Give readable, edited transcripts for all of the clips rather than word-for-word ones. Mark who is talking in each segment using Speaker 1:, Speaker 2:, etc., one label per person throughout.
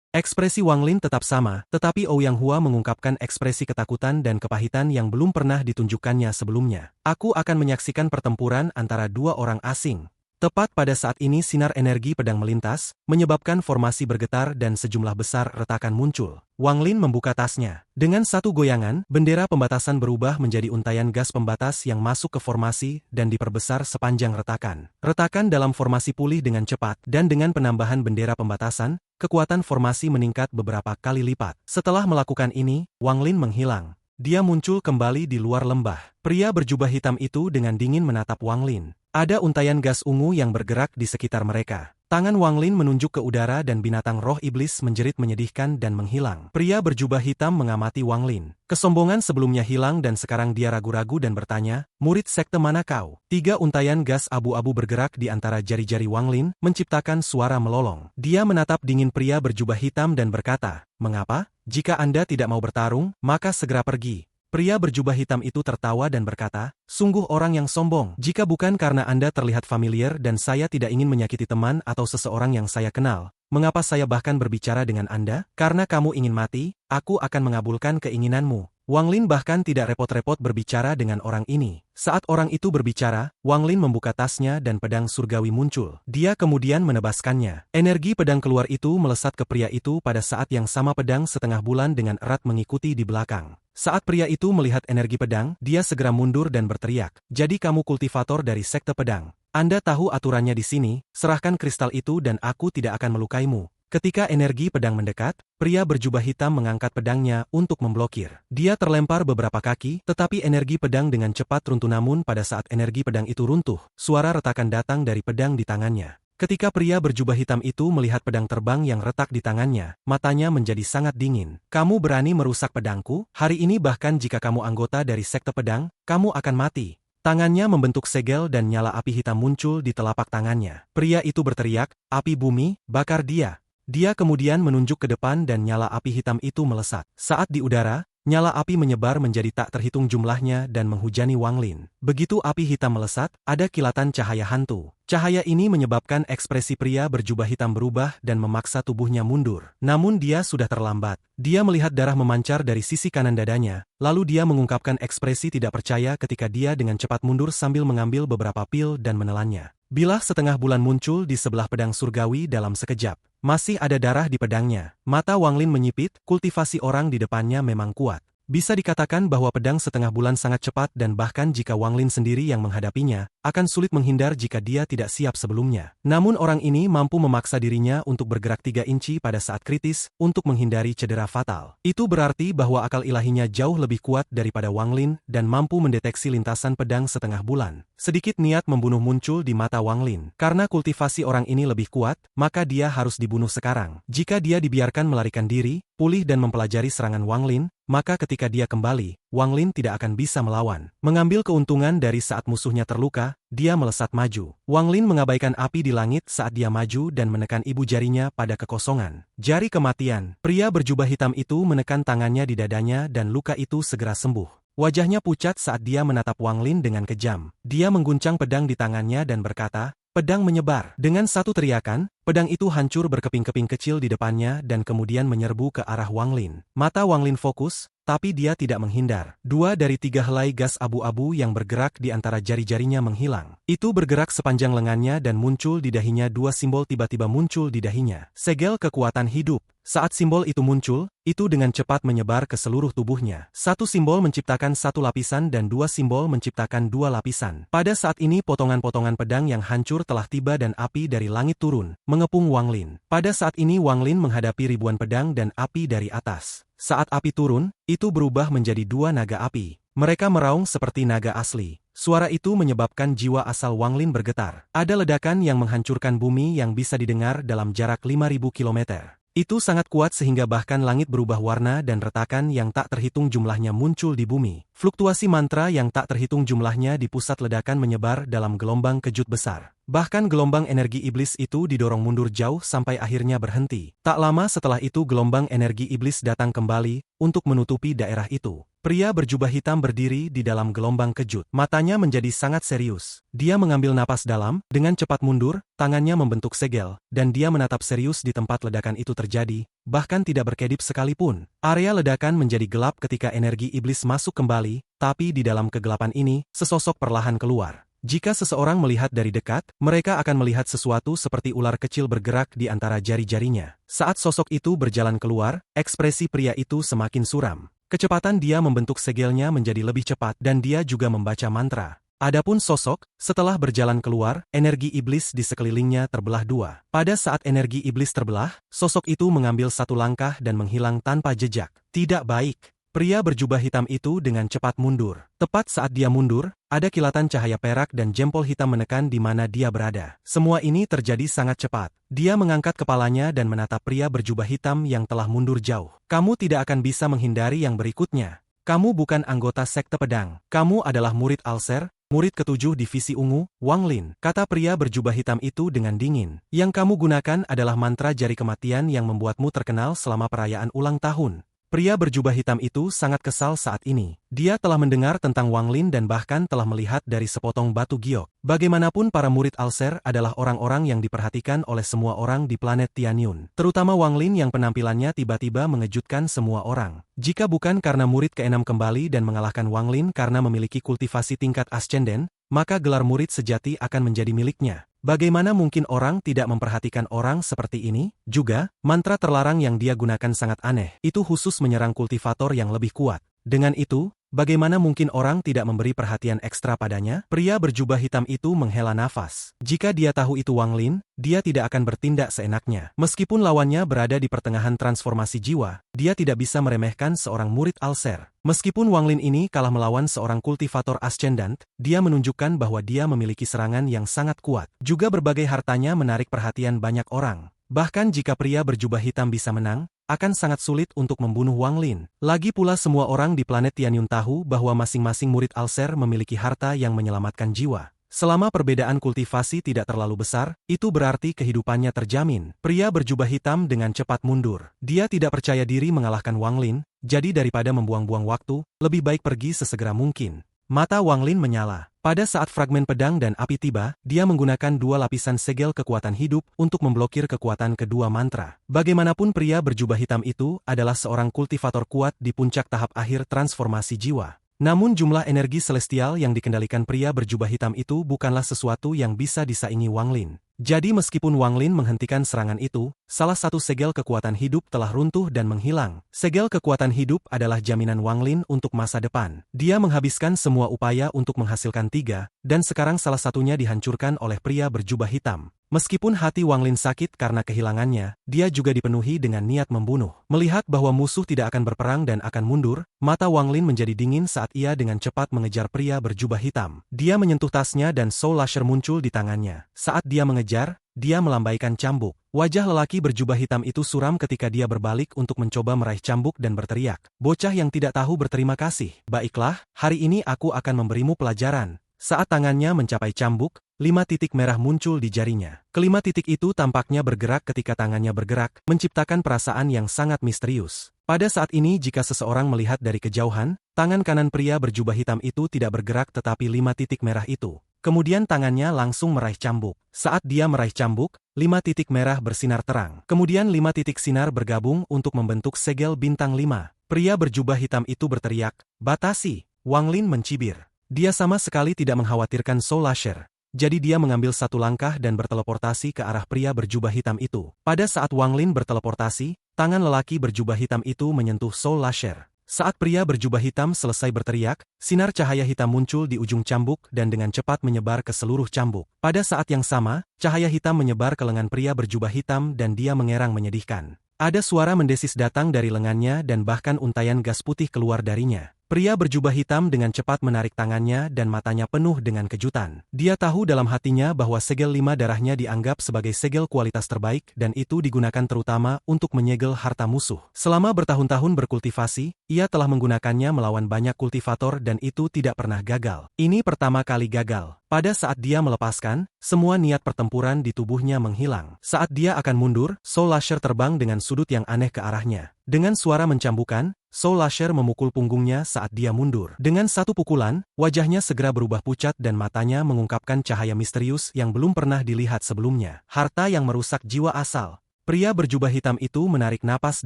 Speaker 1: Ekspresi Wang Lin tetap sama, tetapi Ouyang Hua mengungkapkan ekspresi ketakutan dan kepahitan yang belum pernah ditunjukkannya sebelumnya. Aku akan menyaksikan pertempuran antara dua orang asing. Tepat pada saat ini sinar energi pedang melintas, menyebabkan formasi bergetar dan sejumlah besar retakan muncul. Wang Lin membuka tasnya. Dengan satu goyangan, bendera pembatasan berubah menjadi untaian gas pembatas yang masuk ke formasi dan diperbesar sepanjang retakan. Retakan dalam formasi pulih dengan cepat, dan dengan penambahan bendera pembatasan, kekuatan formasi meningkat beberapa kali lipat. Setelah melakukan ini, Wang Lin menghilang. Dia muncul kembali di luar lembah. Pria berjubah hitam itu dengan dingin menatap Wang Lin. Ada untaian gas ungu yang bergerak di sekitar mereka. Tangan Wang Lin menunjuk ke udara dan binatang roh iblis menjerit menyedihkan dan menghilang. Pria berjubah hitam mengamati Wang Lin. Kesombongan sebelumnya hilang dan sekarang dia ragu-ragu dan bertanya, "Murid sekte mana kau?" 3 untaian gas abu-abu bergerak di antara jari-jari Wang Lin, menciptakan suara melolong. Dia menatap dingin pria berjubah hitam dan berkata, "Mengapa? Jika Anda tidak mau bertarung, maka segera pergi." Pria berjubah hitam itu tertawa dan berkata, "Sungguh orang yang sombong. Jika bukan karena Anda terlihat familiar dan saya tidak ingin menyakiti teman atau seseorang yang saya kenal, mengapa saya bahkan berbicara dengan Anda? Karena kamu ingin mati, aku akan mengabulkan keinginanmu." Wang Lin bahkan tidak repot-repot berbicara dengan orang ini. Saat orang itu berbicara, Wang Lin membuka tasnya dan pedang surgawi muncul. Dia kemudian menebaskannya. Energi pedang keluar itu melesat ke pria itu pada saat yang sama pedang setengah bulan dengan erat mengikuti di belakang. Saat pria itu melihat energi pedang, dia segera mundur dan berteriak, "Jadi kamu kultivator dari sekte pedang. Anda tahu aturannya di sini, serahkan kristal itu dan aku tidak akan melukaimu." Ketika energi pedang mendekat, pria berjubah hitam mengangkat pedangnya untuk memblokir. Dia terlempar beberapa kaki, tetapi energi pedang dengan cepat runtuh namun pada saat energi pedang itu runtuh, suara retakan datang dari pedang di tangannya. Ketika pria berjubah hitam itu melihat pedang terbang yang retak di tangannya, matanya menjadi sangat dingin. "Kamu berani merusak pedangku? Hari ini bahkan jika kamu anggota dari sekte pedang, kamu akan mati." Tangannya membentuk segel dan nyala api hitam muncul di telapak tangannya. Pria itu berteriak, "Api bumi, bakar dia." Dia kemudian menunjuk ke depan dan nyala api hitam itu melesat. Saat di udara, nyala api menyebar menjadi tak terhitung jumlahnya dan menghujani Wang Lin. Begitu api hitam melesat, ada kilatan cahaya hantu. Cahaya ini menyebabkan ekspresi pria berjubah hitam berubah dan memaksa tubuhnya mundur. Namun dia sudah terlambat. Dia melihat darah memancar dari sisi kanan dadanya, lalu dia mengungkapkan ekspresi tidak percaya ketika dia dengan cepat mundur sambil mengambil beberapa pil dan menelannya. Bilah setengah bulan muncul di sebelah pedang surgawi dalam sekejap. Masih ada darah di pedangnya. Mata Wang Lin menyipit, kultivasi orang di depannya memang kuat. Bisa dikatakan bahwa pedang setengah bulan sangat cepat dan bahkan jika Wang Lin sendiri yang menghadapinya, akan sulit menghindar jika dia tidak siap sebelumnya. Namun orang ini mampu memaksa dirinya untuk bergerak 3 inci pada saat kritis, untuk menghindari cedera fatal. Itu berarti bahwa akal ilahinya jauh lebih kuat daripada Wang Lin dan mampu mendeteksi lintasan pedang setengah bulan. Sedikit niat membunuh muncul di mata Wang Lin. Karena kultivasi orang ini lebih kuat, maka dia harus dibunuh sekarang. Jika dia dibiarkan melarikan diri, pulih dan mempelajari serangan Wang Lin, maka ketika dia kembali, Wang Lin tidak akan bisa melawan. Mengambil keuntungan dari saat musuhnya terluka, dia melesat maju. Wang Lin mengabaikan api di langit saat dia maju dan menekan ibu jarinya pada kekosongan. Jari kematian. Pria berjubah hitam itu menekan tangannya di dadanya dan luka itu segera sembuh. Wajahnya pucat saat dia menatap Wang Lin dengan kejam. Dia mengguncang pedang di tangannya dan berkata, "Pedang menyebar." Dengan satu teriakan, pedang itu hancur berkeping-keping kecil di depannya dan kemudian menyerbu ke arah Wang Lin. Mata Wang Lin fokus, tapi dia tidak menghindar. 2 dari 3 helai gas abu-abu yang bergerak di antara jari-jarinya menghilang. Itu bergerak sepanjang lengannya dan muncul di dahinya. 2 simbol tiba-tiba muncul di dahinya. Segel kekuatan hidup. Saat simbol itu muncul, itu dengan cepat menyebar ke seluruh tubuhnya. 1 simbol menciptakan 1 lapisan dan 2 simbol menciptakan 2 lapisan. Pada saat ini potongan-potongan pedang yang hancur telah tiba dan api dari langit turun, mengepung Wang Lin. Pada saat ini Wang Lin menghadapi ribuan pedang dan api dari atas. Saat api turun, itu berubah menjadi 2 naga api. Mereka meraung seperti naga asli. Suara itu menyebabkan jiwa asal Wang Lin bergetar. Ada ledakan yang menghancurkan bumi yang bisa didengar dalam jarak 5.000 kilometer. Itu sangat kuat sehingga bahkan langit berubah warna dan retakan yang tak terhitung jumlahnya muncul di bumi. Fluktuasi mantra yang tak terhitung jumlahnya di pusat ledakan menyebar dalam gelombang kejut besar. Bahkan gelombang energi iblis itu didorong mundur jauh sampai akhirnya berhenti. Tak lama setelah itu gelombang energi iblis datang kembali untuk menutupi daerah itu. Pria berjubah hitam berdiri di dalam gelombang kejut. Matanya menjadi sangat serius. Dia mengambil napas dalam, dengan cepat mundur, tangannya membentuk segel, dan dia menatap serius di tempat ledakan itu terjadi, bahkan tidak berkedip sekalipun. Area ledakan menjadi gelap ketika energi iblis masuk kembali, tapi di dalam kegelapan ini, sesosok perlahan keluar. Jika seseorang melihat dari dekat, mereka akan melihat sesuatu seperti ular kecil bergerak di antara jari-jarinya. Saat sosok itu berjalan keluar, ekspresi pria itu semakin suram. Kecepatan dia membentuk segelnya menjadi lebih cepat dan dia juga membaca mantra. Adapun sosok, setelah berjalan keluar, energi iblis di sekelilingnya terbelah dua. Pada saat energi iblis terbelah, sosok itu mengambil satu langkah dan menghilang tanpa jejak. Tidak baik. Pria berjubah hitam itu dengan cepat mundur. Tepat saat dia mundur, ada kilatan cahaya perak dan jempol hitam menekan di mana dia berada. Semua ini terjadi sangat cepat. Dia mengangkat kepalanya dan menatap pria berjubah hitam yang telah mundur jauh. Kamu tidak akan bisa menghindari yang berikutnya. Kamu bukan anggota sekte pedang. Kamu adalah murid Alser, murid ketujuh divisi ungu, Wang Lin, kata pria berjubah hitam itu dengan dingin. Yang kamu gunakan adalah mantra jari kematian yang membuatmu terkenal selama perayaan ulang tahun. Pria berjubah hitam itu sangat kesal saat ini. Dia telah mendengar tentang Wang Lin dan bahkan telah melihat dari sepotong batu giok. Bagaimanapun para murid Alser adalah orang-orang yang diperhatikan oleh semua orang di planet Tianyun. Terutama Wang Lin yang penampilannya tiba-tiba mengejutkan semua orang. Jika bukan karena murid keenam kembali dan mengalahkan Wang Lin karena memiliki kultivasi tingkat ascenden, maka gelar murid sejati akan menjadi miliknya. Bagaimana mungkin orang tidak memperhatikan orang seperti ini? Juga, mantra terlarang yang dia gunakan sangat aneh. Itu khusus menyerang kultivator yang lebih kuat. Dengan itu, bagaimana mungkin orang tidak memberi perhatian ekstra padanya? Pria berjubah hitam itu menghela nafas. Jika dia tahu itu Wang Lin, dia tidak akan bertindak seenaknya. Meskipun lawannya berada di pertengahan transformasi jiwa, dia tidak bisa meremehkan seorang murid Alser. Meskipun Wang Lin ini kalah melawan seorang kultivator ascendant, dia menunjukkan bahwa dia memiliki serangan yang sangat kuat. Juga berbagai hartanya menarik perhatian banyak orang. Bahkan jika pria berjubah hitam bisa menang, akan sangat sulit untuk membunuh Wang Lin. Lagi pula semua orang di planet Tianyun tahu bahwa masing-masing murid Alser memiliki harta yang menyelamatkan jiwa. Selama perbedaan kultivasi tidak terlalu besar, itu berarti kehidupannya terjamin. Pria berjubah hitam dengan cepat mundur. Dia tidak percaya diri mengalahkan Wang Lin, jadi daripada membuang-buang waktu, lebih baik pergi sesegera mungkin. Mata Wang Lin menyala. Pada saat fragmen pedang dan api tiba, dia menggunakan dua lapisan segel kekuatan hidup untuk memblokir kekuatan kedua mantra. Bagaimanapun pria berjubah hitam itu adalah seorang kultivator kuat di puncak tahap akhir transformasi jiwa. Namun jumlah energi celestial yang dikendalikan pria berjubah hitam itu bukanlah sesuatu yang bisa disaingi Wang Lin. Jadi meskipun Wang Lin menghentikan serangan itu, salah satu segel kekuatan hidup telah runtuh dan menghilang. Segel kekuatan hidup adalah jaminan Wang Lin untuk masa depan. Dia menghabiskan semua upaya untuk menghasilkan tiga, dan sekarang salah satunya dihancurkan oleh pria berjubah hitam. Meskipun hati Wang Lin sakit karena kehilangannya, dia juga dipenuhi dengan niat membunuh. Melihat bahwa musuh tidak akan berperang dan akan mundur, mata Wang Lin menjadi dingin saat ia dengan cepat mengejar pria berjubah hitam. Dia menyentuh tasnya dan Soul Lasher muncul di tangannya. Saat dia mengejar, dia melambaikan cambuk. Wajah lelaki berjubah hitam itu suram ketika dia berbalik untuk mencoba meraih cambuk dan berteriak. Bocah yang tidak tahu berterima kasih. Baiklah, hari ini aku akan memberimu pelajaran. Saat tangannya mencapai cambuk, 5 titik merah muncul di jarinya. Kelima titik itu tampaknya bergerak ketika tangannya bergerak, menciptakan perasaan yang sangat misterius. Pada saat ini jika seseorang melihat dari kejauhan, tangan kanan pria berjubah hitam itu tidak bergerak tetapi 5 titik merah itu. Kemudian tangannya langsung meraih cambuk. Saat dia meraih cambuk, 5 titik merah bersinar terang. Kemudian 5 titik sinar bergabung untuk membentuk segel bintang 5. Pria berjubah hitam itu berteriak, "Batasi!" Wang Lin mencibir. Dia sama sekali tidak mengkhawatirkan Soul Lasher. Jadi dia mengambil satu langkah dan berteleportasi ke arah pria berjubah hitam itu. Pada saat Wang Lin berteleportasi, tangan lelaki berjubah hitam itu menyentuh Soul Lasher. Saat pria berjubah hitam selesai berteriak, sinar cahaya hitam muncul di ujung cambuk dan dengan cepat menyebar ke seluruh cambuk. Pada saat yang sama, cahaya hitam menyebar ke lengan pria berjubah hitam dan dia mengerang menyedihkan. Ada suara mendesis datang dari lengannya dan bahkan untaian gas putih keluar darinya. Pria berjubah hitam dengan cepat menarik tangannya dan matanya penuh dengan kejutan. Dia tahu dalam hatinya bahwa segel 5 darahnya dianggap sebagai segel kualitas terbaik dan itu digunakan terutama untuk menyegel harta musuh. Selama bertahun-tahun berkultivasi, ia telah menggunakannya melawan banyak kultivator dan itu tidak pernah gagal. Ini pertama kali gagal. Pada saat dia melepaskan, semua niat pertempuran di tubuhnya menghilang. Saat dia akan mundur, Soul Lasher terbang dengan sudut yang aneh ke arahnya. Dengan suara mencambukan, Soul Lasher memukul punggungnya saat dia mundur. Dengan satu pukulan, wajahnya segera berubah pucat dan matanya mengungkapkan cahaya misterius yang belum pernah dilihat sebelumnya. Harta yang merusak jiwa asal. Pria berjubah hitam itu menarik napas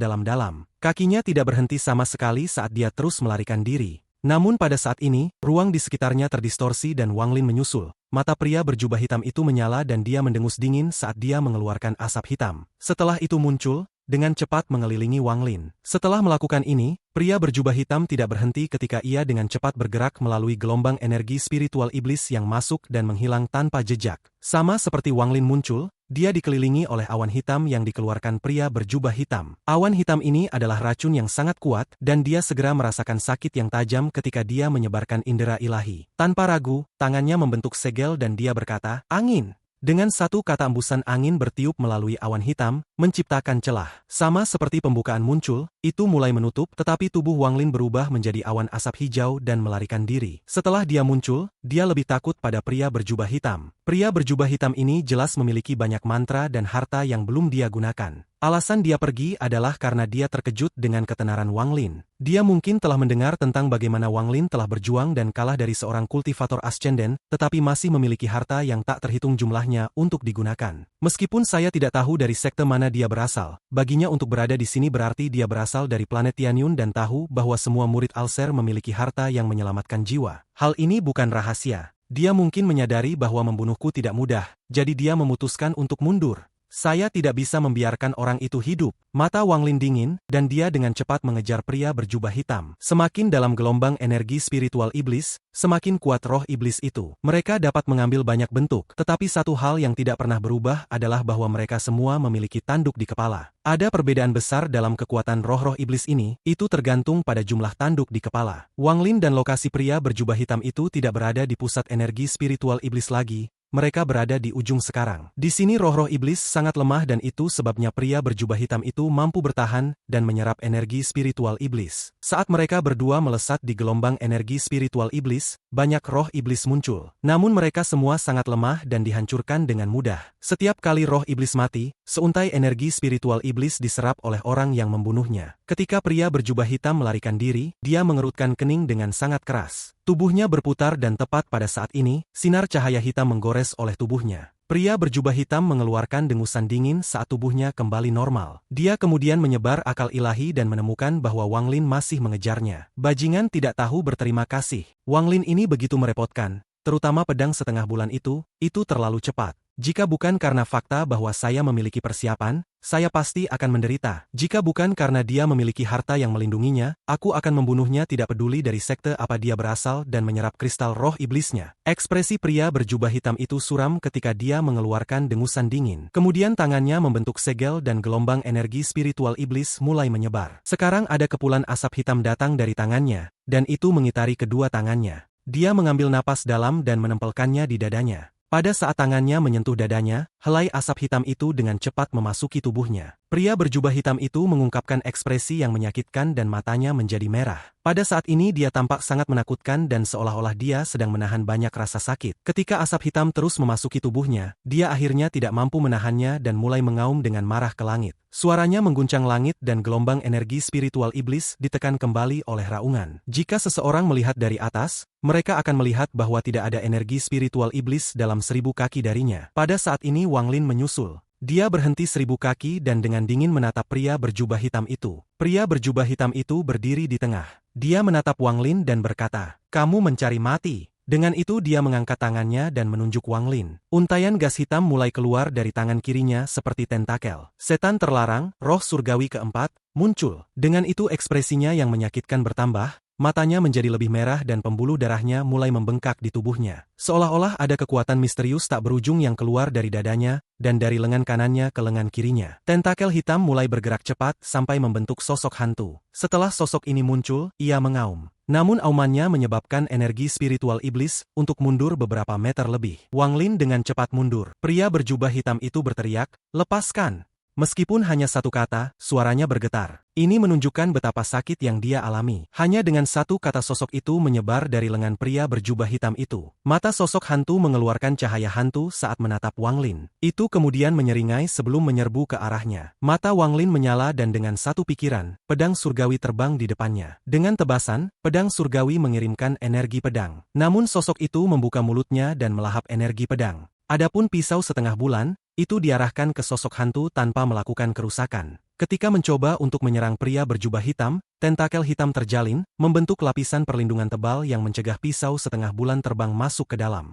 Speaker 1: dalam-dalam. Kakinya tidak berhenti sama sekali saat dia terus melarikan diri. Namun pada saat ini, ruang di sekitarnya terdistorsi dan Wang Lin menyusul. Mata pria berjubah hitam itu menyala dan dia mendengus dingin saat dia mengeluarkan asap hitam. Setelah itu muncul, dengan cepat mengelilingi Wang Lin. Setelah melakukan ini, pria berjubah hitam tidak berhenti ketika ia dengan cepat bergerak melalui gelombang energi spiritual iblis yang masuk dan menghilang tanpa jejak. Sama seperti Wang Lin muncul, dia dikelilingi oleh awan hitam yang dikeluarkan pria berjubah hitam. Awan hitam ini adalah racun yang sangat kuat dan dia segera merasakan sakit yang tajam ketika dia menyebarkan indera ilahi. Tanpa ragu, tangannya membentuk segel dan dia berkata, "Angin." Dengan satu kata embusan angin bertiup melalui awan hitam, menciptakan celah. Sama seperti pembukaan muncul, itu mulai menutup tetapi tubuh Wang Lin berubah menjadi awan asap hijau dan melarikan diri. Setelah dia muncul, dia lebih takut pada pria berjubah hitam. Pria berjubah hitam ini jelas memiliki banyak mantra dan harta yang belum dia gunakan. Alasan dia pergi adalah karena dia terkejut dengan ketenaran Wang Lin. Dia mungkin telah mendengar tentang bagaimana Wang Lin telah berjuang dan kalah dari seorang kultivator ascenden, tetapi masih memiliki harta yang tak terhitung jumlahnya untuk digunakan. Meskipun saya tidak tahu dari sekte mana dia berasal, baginya untuk berada di sini berarti dia berasal dari planet Tianyun dan tahu bahwa semua murid Alser memiliki harta yang menyelamatkan jiwa. Hal ini bukan rahasia. Dia mungkin menyadari bahwa membunuhku tidak mudah, jadi dia memutuskan untuk mundur. Saya tidak bisa membiarkan orang itu hidup. Mata Wang Lin dingin, dan dia dengan cepat mengejar pria berjubah hitam. Semakin dalam gelombang energi spiritual iblis, semakin kuat roh iblis itu. Mereka dapat mengambil banyak bentuk, tetapi satu hal yang tidak pernah berubah adalah bahwa mereka semua memiliki tanduk di kepala. Ada perbedaan besar dalam kekuatan roh-roh iblis ini, itu tergantung pada jumlah tanduk di kepala. Wang Lin dan lokasi pria berjubah hitam itu tidak berada di pusat energi spiritual iblis lagi. Mereka berada di ujung sekarang. Di sini roh-roh iblis sangat lemah dan itu sebabnya pria berjubah hitam itu mampu bertahan dan menyerap energi spiritual iblis. Saat mereka berdua melesat di gelombang energi spiritual iblis, banyak roh iblis muncul. Namun mereka semua sangat lemah dan dihancurkan dengan mudah. Setiap kali roh iblis mati, seuntai energi spiritual iblis diserap oleh orang yang membunuhnya. Ketika pria berjubah hitam melarikan diri, dia mengerutkan kening dengan sangat keras. Tubuhnya berputar dan tepat pada saat ini, sinar cahaya hitam menggores oleh tubuhnya. Pria berjubah hitam mengeluarkan dengusan dingin saat tubuhnya kembali normal. Dia kemudian menyebar akal ilahi dan menemukan bahwa Wang Lin masih mengejarnya. Bajingan tidak tahu berterima kasih. Wang Lin ini begitu merepotkan, terutama pedang setengah bulan itu terlalu cepat. Jika bukan karena fakta bahwa saya memiliki persiapan, saya pasti akan menderita. Jika bukan karena dia memiliki harta yang melindunginya, aku akan membunuhnya tidak peduli dari sekte apa dia berasal dan menyerap kristal roh iblisnya. Ekspresi pria berjubah hitam itu suram ketika dia mengeluarkan dengusan dingin. Kemudian tangannya membentuk segel dan gelombang energi spiritual iblis mulai menyebar. Sekarang ada kepulan asap hitam datang dari tangannya, dan itu mengitari kedua tangannya. Dia mengambil napas dalam dan menempelkannya di dadanya. Pada saat tangannya menyentuh dadanya, helai asap hitam itu dengan cepat memasuki tubuhnya. Pria berjubah hitam itu mengungkapkan ekspresi yang menyakitkan dan matanya menjadi merah. Pada saat ini dia tampak sangat menakutkan dan seolah-olah dia sedang menahan banyak rasa sakit. Ketika asap hitam terus memasuki tubuhnya, dia akhirnya tidak mampu menahannya dan mulai mengaum dengan marah ke langit. Suaranya mengguncang langit dan gelombang energi spiritual iblis ditekan kembali oleh raungan. Jika seseorang melihat dari atas, mereka akan melihat bahwa tidak ada energi spiritual iblis dalam 1000 kaki darinya. Pada saat ini Wang Lin menyusul. Dia berhenti 1000 kaki dan dengan dingin menatap pria berjubah hitam itu. Pria berjubah hitam itu berdiri di tengah. Dia menatap Wang Lin dan berkata, "Kamu mencari mati." Dengan itu dia mengangkat tangannya dan menunjuk Wang Lin. Untaian gas hitam mulai keluar dari tangan kirinya seperti tentakel. Setan terlarang, roh surgawi keempat, muncul. Dengan itu ekspresinya yang menyakitkan bertambah. Matanya menjadi lebih merah dan pembuluh darahnya mulai membengkak di tubuhnya. Seolah-olah ada kekuatan misterius tak berujung yang keluar dari dadanya, dan dari lengan kanannya ke lengan kirinya. Tentakel hitam mulai bergerak cepat sampai membentuk sosok hantu. Setelah sosok ini muncul, ia mengaum. Namun aumannya menyebabkan energi spiritual iblis untuk mundur beberapa meter lebih. Wang Lin dengan cepat mundur. Pria berjubah hitam itu berteriak, "Lepaskan!" Meskipun hanya satu kata, suaranya bergetar. Ini menunjukkan betapa sakit yang dia alami. Hanya dengan satu kata sosok itu menyebar dari lengan pria berjubah hitam itu. Mata sosok hantu mengeluarkan cahaya hantu saat menatap Wang Lin. Itu kemudian menyeringai sebelum menyerbu ke arahnya. Mata Wang Lin menyala dan dengan satu pikiran, pedang surgawi terbang di depannya. Dengan tebasan, pedang surgawi mengirimkan energi pedang. Namun sosok itu membuka mulutnya dan melahap energi pedang. Adapun pisau setengah bulan, itu diarahkan ke sosok hantu tanpa melakukan kerusakan. Ketika mencoba untuk menyerang pria berjubah hitam, tentakel hitam terjalin, membentuk lapisan perlindungan tebal yang mencegah pisau setengah bulan terbang masuk ke dalam.